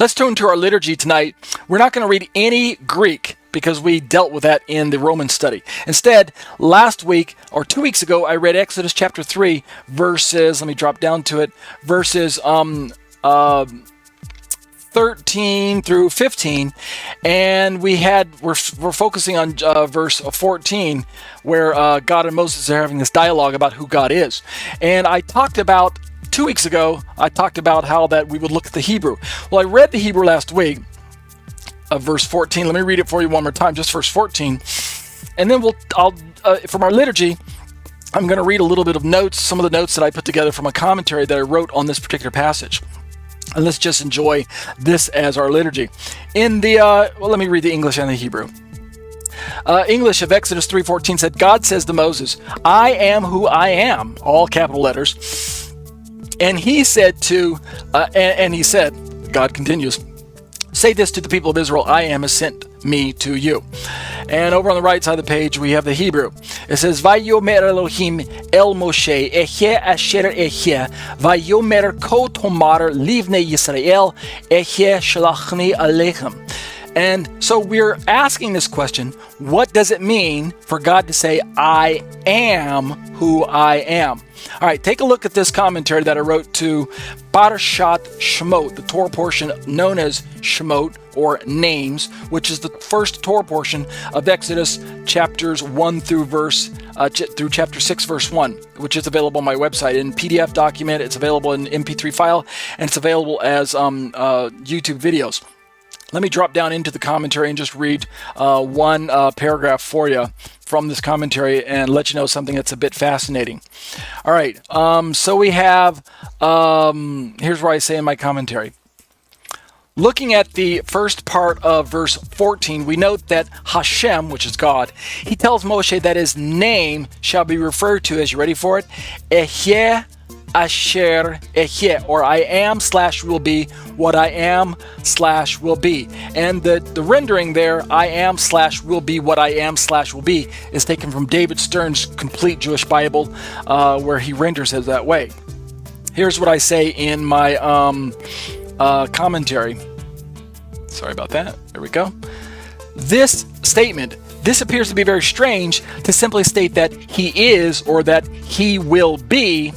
Let's turn to our liturgy tonight. We're not going to read any Greek because we dealt with that in the Roman study. Instead, last week or 2 weeks ago, I read Exodus chapter 3, verses, let me drop down to it, verses 13 through 15, and we're focusing on verse 14, where God and Moses are having this dialogue about who God is. And I talked about 2 weeks ago, I talked about how that we would look at the Hebrew. Well, I read the Hebrew last week, verse 14. Let me read it for you one more time, just verse 14. And then from our liturgy, I'm going to read a little bit of notes, some of the notes that I put together from a commentary that I wrote on this particular passage. And let's just enjoy this as our liturgy. In the, let me read the English and the Hebrew. English of Exodus 3:14 said, God says to Moses, I am who I am, all capital letters. And he said God continues, say this to the people of Israel, I am has sent me to you. And over on the right side of the page, we have the Hebrew. It says, Vayomer Elohim el Moshe, Ehyeh asher Ehyeh, Vayomer ko tomar livnei Yisrael, Ehyeh shalachni aleichem. And so we're asking this question, what does it mean for God to say, I am who I am? All right, take a look at this commentary that I wrote to Parashat Shemot, the Torah portion known as Shemot, or Names, which is the first Torah portion of Exodus chapters 1 through chapter 6, verse 1, which is available on my website in PDF document. It's available in MP3 file, and it's available as YouTube videos. Let me drop down into the commentary and just read one paragraph for you from this commentary and let you know something that's a bit fascinating. All right, so we have, here's where I say in my commentary. Looking at the first part of verse 14, we note that Hashem, which is God, he tells Moshe that his name shall be referred to, as you ready for it, Ehyeh asher Ehyeh, or I am / will be what I am / will be. And the rendering there, I am / will be what I am / will be, is taken from David Stern's Complete Jewish Bible, where he renders it that way. Here's what I say in my commentary. Sorry about that. There we go. This appears to be very strange to simply state that he is or that he will be,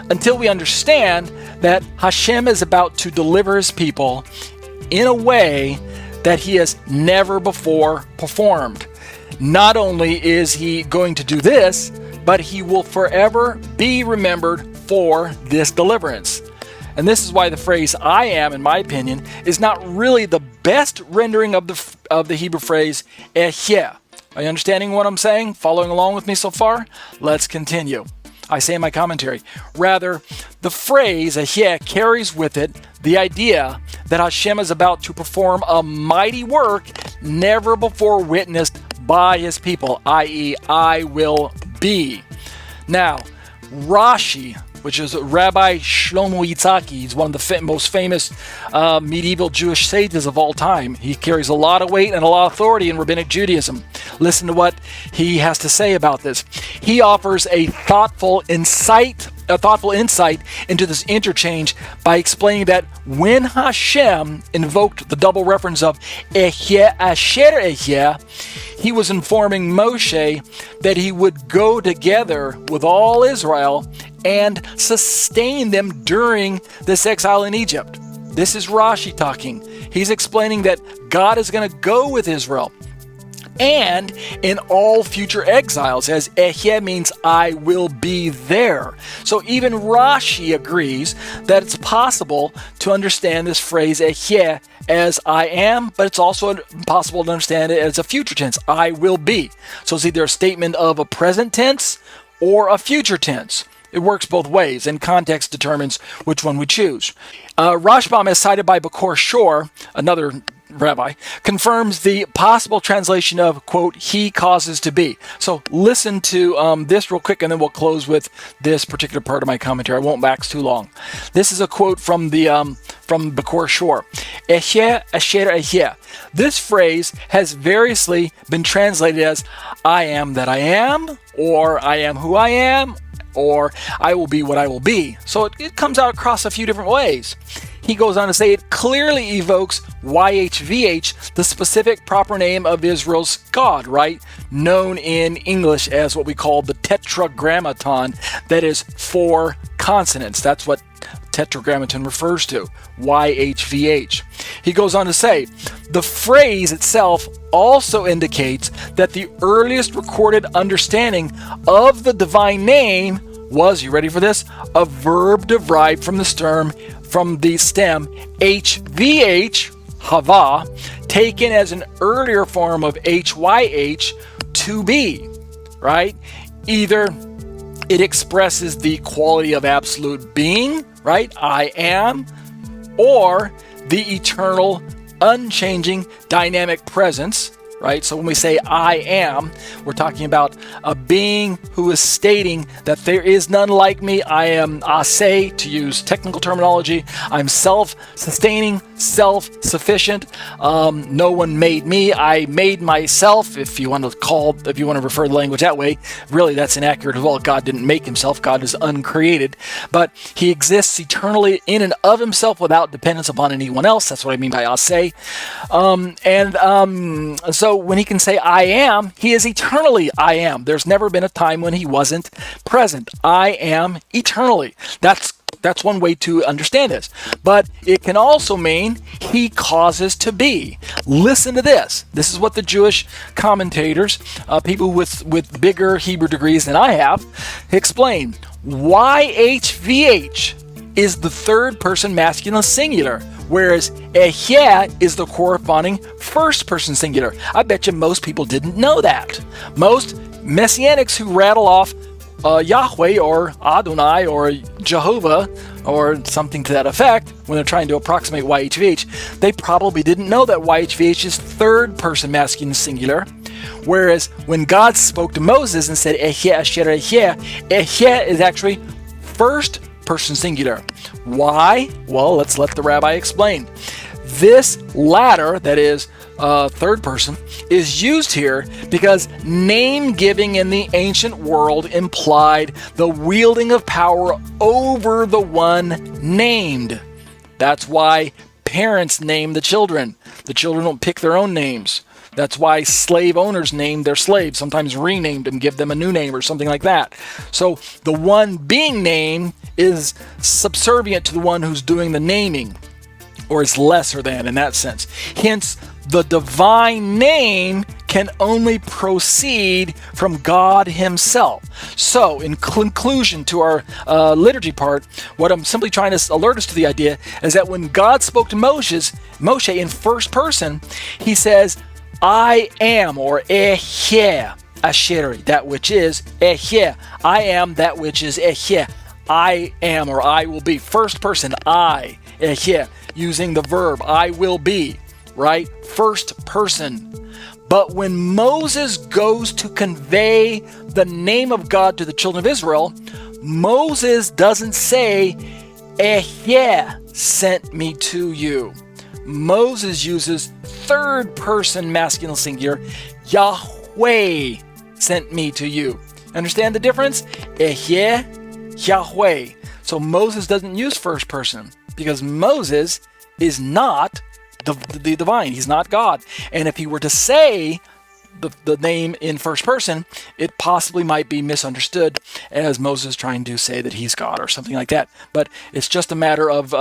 until we understand that Hashem is about to deliver his people in a way that he has never before performed. Not only is he going to do this, but he will forever be remembered for this deliverance. And this is why the phrase I am, in my opinion, is not really the best rendering of the Hebrew phrase Ehyeh. Are you understanding what I'm saying? Following along with me so far? Let's continue. I say in my commentary, rather, the phrase Ehyeh carries with it the idea that Hashem is about to perform a mighty work never before witnessed by his people, i.e., I will be. Now, Rashi, which is Rabbi Shlomo Yitzhaki, he's one of the most famous medieval Jewish sages of all time. He carries a lot of weight and a lot of authority in Rabbinic Judaism. Listen to what he has to say about this. He offers a thoughtful insight into this interchange by explaining that when Hashem invoked the double reference of Ehyeh asher Ehyeh, he was informing Moshe that he would go together with all Israel and sustain them during this exile in Egypt. This is Rashi talking. He's explaining that God is going to go with Israel and in all future exiles, as Ehyeh means I will be there. So even Rashi agrees that it's possible to understand this phrase Ehyeh as I am, but it's also possible to understand it as a future tense, I will be. So it's either a statement of a present tense or a future tense. It works both ways, and context determines which one we choose. Rashbam, as cited by Bakor Shor, another rabbi, confirms the possible translation of, quote, he causes to be. So listen to this real quick, and then we'll close with this particular part of my commentary. I won't wax too long. This is a quote from Bakor Shor. Ehyeh asher Ehyeh. This phrase has variously been translated as I am that I am, or I am who I am, or I will be what I will be. So it comes out across a few different ways. he goes on to say it clearly evokes YHVH, the specific proper name of Israel's God, right? Known in English as what we call the Tetragrammaton, that is 4 consonants. That's what Tetragrammaton refers to, YHVH. He goes on to say, the phrase itself also indicates that the earliest recorded understanding of the divine name was, you ready for this? A verb derived from the stem HVH, hava, taken as an earlier form of HYH, to be, right? Either it expresses the quality of absolute being, right? I am, or the eternal, unchanging, dynamic presence, right? So when we say I am, we're talking about a being who is stating that there is none like me. I am Ehyeh, to use technical terminology. I'm self-sustaining, self-sufficient. No one made me. I made myself, if you want to refer to the language that way. Really, that's inaccurate as well. God didn't make himself. God is uncreated. But he exists eternally in and of himself without dependence upon anyone else. That's what I mean by Ehyeh. So when he can say I am, he is eternally I am. There's never been a time when he wasn't present. I am eternally. That's one way to understand this. But it can also mean he causes to be. Listen to this. This is what the Jewish commentators, people with bigger Hebrew degrees than I have, explain. YHVH is the third person masculine singular, whereas Ehyeh is the corresponding first person singular. I bet you most people didn't know that. Most Messianics who rattle off Yahweh or Adonai or Jehovah or something to that effect when they're trying to approximate YHVH, they probably didn't know that YHVH is third person masculine singular. Whereas when God spoke to Moses and said Ehyeh asher Ehyeh, Ehyeh is actually first person singular. Why? Well, let's let the rabbi explain. This latter, that is third person, is used here because name giving in the ancient world implied the wielding of power over the one named. That's why parents name the children. The children don't pick their own names. That's why slave owners name their slaves, sometimes rename them, give them a new name or something like that. So the one being named is subservient to the one who's doing the naming, or is lesser than in that sense. Hence, the divine name can only proceed from God himself. So, in conclusion to our liturgy part, what I'm simply trying to alert us to the idea is that when God spoke to Moshe in first person, he says, I am, or Ehyeh Asheri, that which is Ehyeh. I am that which is Ehyeh. I am, or I will be. First person, I, Ehyeh, using the verb, I will be, right? First person. But when Moses goes to convey the name of God to the children of Israel, Moses doesn't say, Ehyeh sent me to you. Moses uses third person masculine singular, Yahweh sent me to you. Understand the difference? Ehyeh, Yahweh. So Moses doesn't use first person because Moses is not the divine. He's not God. And if he were to say the name in first person, it possibly might be misunderstood as Moses trying to say that he's God or something like that. But it's just a matter of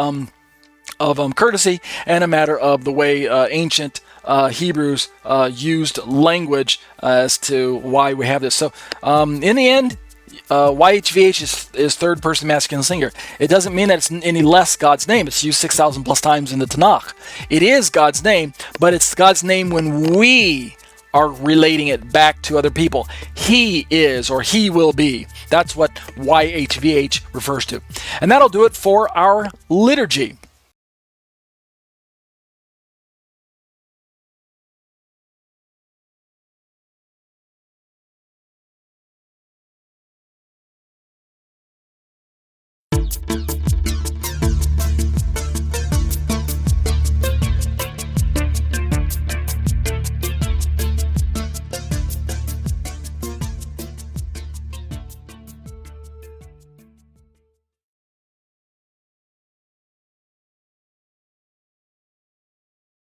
courtesy and a matter of the way ancient Hebrews used language as to why we have this. So in the end, YHVH is third person masculine singular. It doesn't mean that it's any less God's name. It's used 6,000 plus times in the Tanakh. It is God's name, but it's God's name when we are relating it back to other people. He is, or he will be. That's what YHVH refers to. And that'll do it for our liturgy.